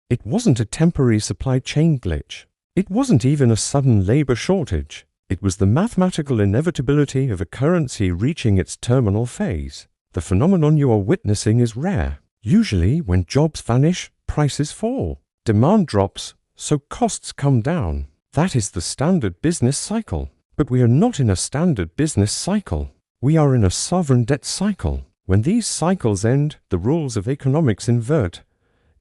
It wasn't a temporary supply chain glitch. It wasn't even a sudden labor shortage. It was the mathematical inevitability of a currency reaching its terminal phase. The phenomenon you are witnessing is rare. Usually, when jobs vanish, prices fall. Demand drops, so costs come down. That is the standard business cycle. But we are not in a standard business cycle. We are in a sovereign debt cycle. When these cycles end, the rules of economics invert.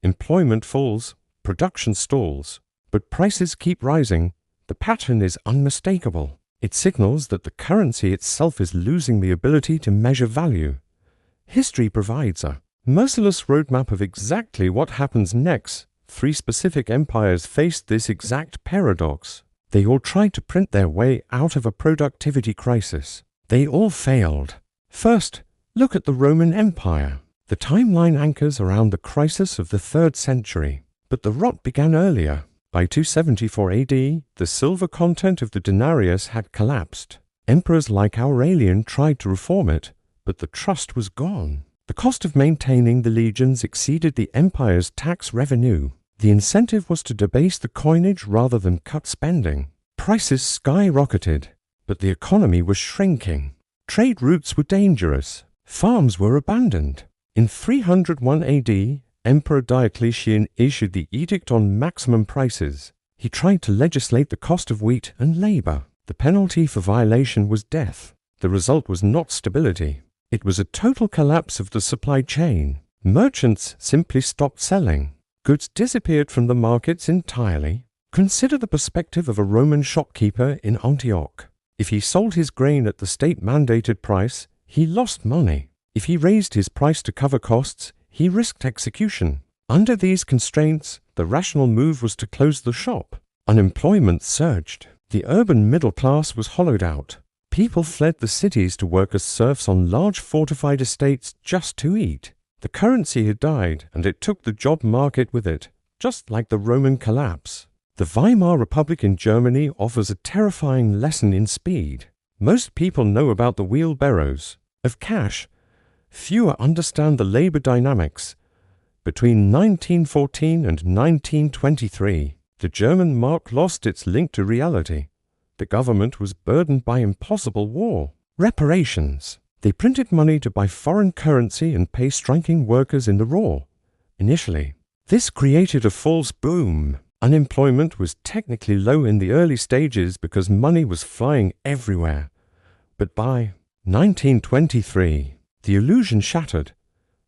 Employment falls, production stalls, but prices keep rising. The pattern is unmistakable. It signals that the currency itself is losing the ability to measure value. History provides a merciless roadmap of exactly what happens next. 3 specific empires faced this exact paradox. They all tried to print their way out of a productivity crisis. They all failed. First, look at the Roman Empire. The timeline anchors around the crisis of the 3rd century, but the rot began earlier. By 274 AD, the silver content of the denarius had collapsed. Emperors like Aurelian tried to reform it, but the trust was gone. The cost of maintaining the legions exceeded the empire's tax revenue. The incentive was to debase the coinage rather than cut spending. Prices skyrocketed, but the economy was shrinking. Trade routes were dangerous. Farms were abandoned. In 301 AD, Emperor Diocletian issued the Edict on Maximum Prices. He tried to legislate the cost of wheat and labor. The penalty for violation was death. The result was not stability. It was a total collapse of the supply chain. Merchants simply stopped selling. Goods disappeared from the markets entirely. Consider the perspective of a Roman shopkeeper in Antioch. If he sold his grain at the state-mandated price, he lost money. If he raised his price to cover costs, he risked execution. Under these constraints, the rational move was to close the shop. Unemployment surged. The urban middle class was hollowed out. People fled the cities to work as serfs on large fortified estates just to eat. The currency had died, and it took the job market with it, just like the Roman collapse. The Weimar Republic in Germany offers a terrifying lesson in speed. Most people know about the wheelbarrows of cash. Fewer understand the labor dynamics. Between 1914 and 1923, the German mark lost its link to reality. The government was burdened by impossible war. Reparations. They printed money to buy foreign currency and pay striking workers in the raw. Initially, this created a false boom. Unemployment was technically low in the early stages because money was flying everywhere. But by 1923, the illusion shattered.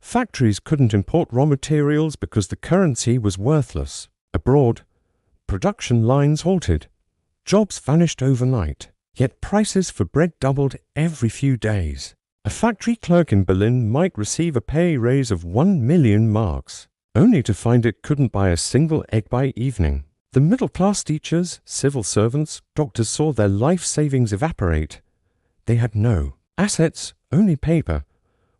Factories couldn't import raw materials because the currency was worthless. Abroad, production lines halted. Jobs vanished overnight. Yet prices for bread doubled every few days. A factory clerk in Berlin might receive a pay raise of 1 million marks, only to find it couldn't buy a single egg by evening. The middle-class teachers, civil servants, doctors saw their life savings evaporate. They had no assets, only paper.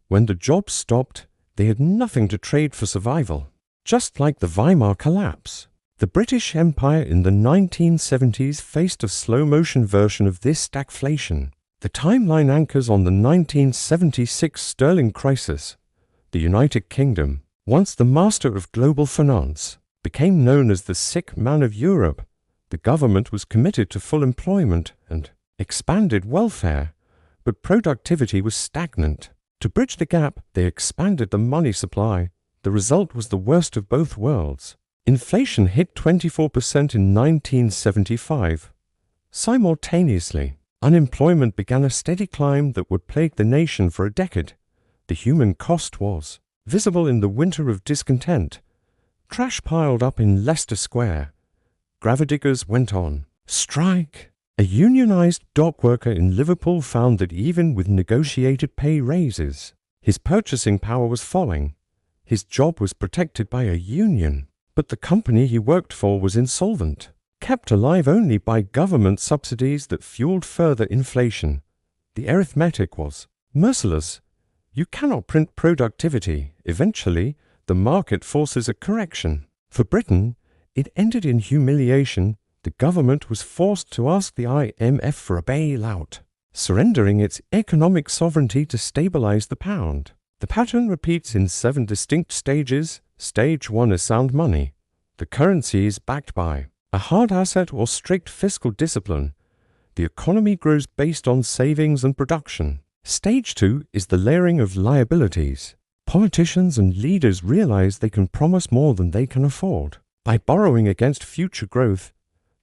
When the jobs stopped, they had nothing to trade for survival. Just like the Weimar collapse, the British Empire in the 1970s faced a slow-motion version of this stagflation. The timeline anchors on the 1976 sterling crisis. The United Kingdom, once the master of global finance, became known as the sick man of Europe. The government was committed to full employment and expanded welfare, but productivity was stagnant. To bridge the gap, they expanded the money supply. The result was the worst of both worlds. Inflation hit 24% in 1975. Simultaneously, unemployment began a steady climb that would plague the nation for a decade. The human cost was visible in the winter of discontent. Trash piled up in Leicester Square. Gravediggers went on strike. A unionized dock worker in Liverpool found that even with negotiated pay raises, his purchasing power was falling. His job was protected by a union, but the company he worked for was insolvent, kept alive only by government subsidies that fueled further inflation. The arithmetic was merciless. You cannot print productivity. Eventually, the market forces a correction. For Britain, it ended in humiliation. The government was forced to ask the IMF for a bailout, surrendering its economic sovereignty to stabilize the pound. The pattern repeats in 7 distinct stages. Stage 1 is sound money. the currency is backed by a hard asset or strict fiscal discipline. The economy grows based on savings and production. Stage 2 is the layering of liabilities. Politicians and leaders realize they can promise more than they can afford. By borrowing against future growth,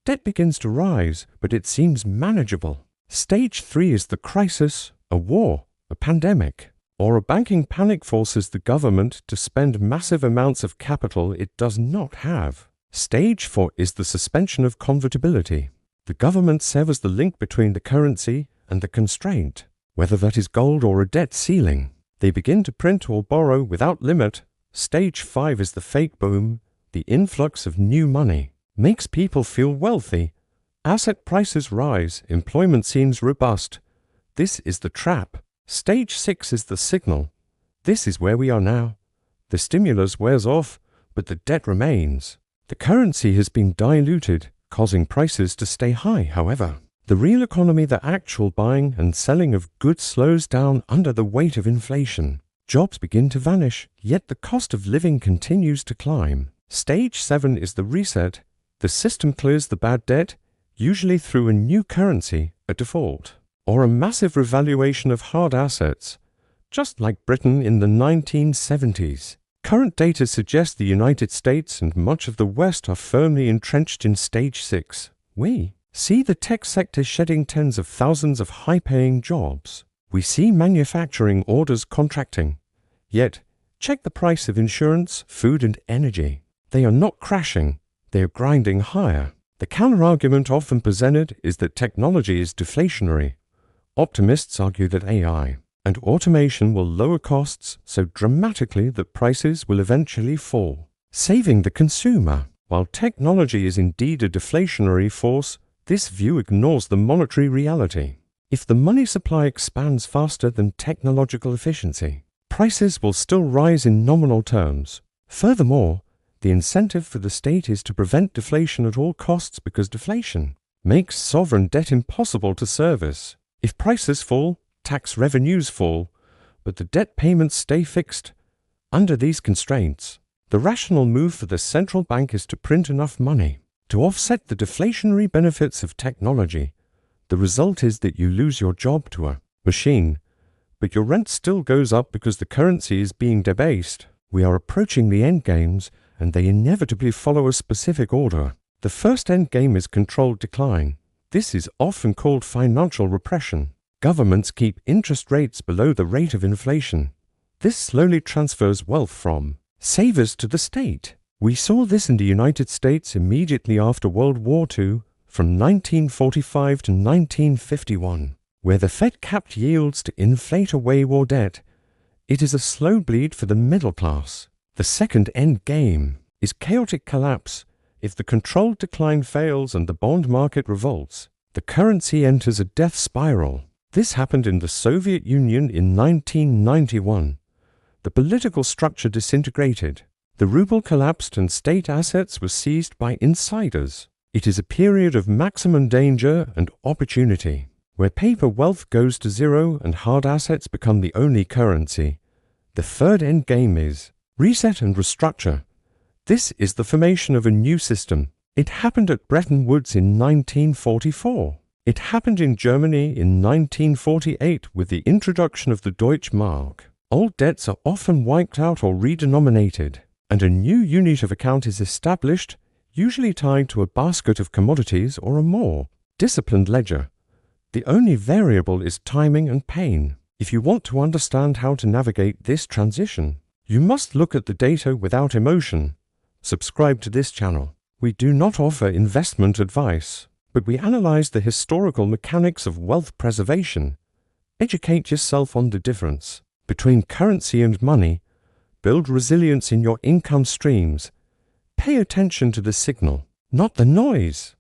debt begins to rise, but it seems manageable. Stage 3 is the crisis, a war, a pandemic, or a banking panic forces the government to spend massive amounts of capital it does not have. Stage 4 is the suspension of convertibility. The government severs the link between the currency and the constraint, whether that is gold or a debt ceiling. They begin to print or borrow without limit. Stage 5 is the fake boom. The influx of new money makes people feel wealthy. Asset prices rise, employment seems robust. This is the trap. Stage 6 is the signal. This is where we are now. The stimulus wears off, but the debt remains. The currency has been diluted, causing prices to stay high, however. The real economy, the actual buying and selling of goods, slows down under the weight of inflation. Jobs begin to vanish, yet the cost of living continues to climb. Stage 7 is the reset. The system clears the bad debt, usually through a new currency, a default, or a massive revaluation of hard assets, just like Britain in the 1970s. Current data suggests the United States and much of the West are firmly entrenched in Stage 6. We see the tech sector shedding tens of thousands of high-paying jobs. We see manufacturing orders contracting. Yet, check the price of insurance, food and energy. They are not crashing, they are grinding higher. The counter-argument often presented is that technology is deflationary. Optimists argue that AI and automation will lower costs so dramatically that prices will eventually fall, saving the consumer. While technology is indeed a deflationary force, this view ignores the monetary reality. If the money supply expands faster than technological efficiency, prices will still rise in nominal terms. Furthermore, the incentive for the state is to prevent deflation at all costs because deflation makes sovereign debt impossible to service. If prices fall, tax revenues fall, but the debt payments stay fixed. Under these constraints, the rational move for the central bank is to print enough money to offset the deflationary benefits of technology. The result is that you lose your job to a machine, but your rent still goes up because the currency is being debased. We are approaching the endgames, and they inevitably follow a specific order. The first endgame is controlled decline. This is often called financial repression. Governments keep interest rates below the rate of inflation. This slowly transfers wealth from savers to the state. We saw this in the United States immediately after World War II, from 1945 to 1951, where the Fed capped yields to inflate away war debt. It is a slow bleed for the middle class. The second end game is chaotic collapse. If the controlled decline fails and the bond market revolts, the currency enters a death spiral. This happened in the Soviet Union in 1991. The political structure disintegrated. The ruble collapsed and state assets were seized by insiders. It is a period of maximum danger and opportunity, where paper wealth goes to zero and hard assets become the only currency. The third end game is reset and restructure. This is the formation of a new system. It happened at Bretton Woods in 1944. It happened in Germany in 1948 with the introduction of the Deutsche Mark. Old debts are often wiped out or redenominated, and a new unit of account is established, usually tied to a basket of commodities or a more disciplined ledger. The only variable is timing and pain. If you want to understand how to navigate this transition, you must look at the data without emotion. Subscribe to this channel. We do not offer investment advice, but we analyze the historical mechanics of wealth preservation. Educate yourself on the difference between currency and money. Build resilience in your income streams. Pay attention to the signal, not the noise.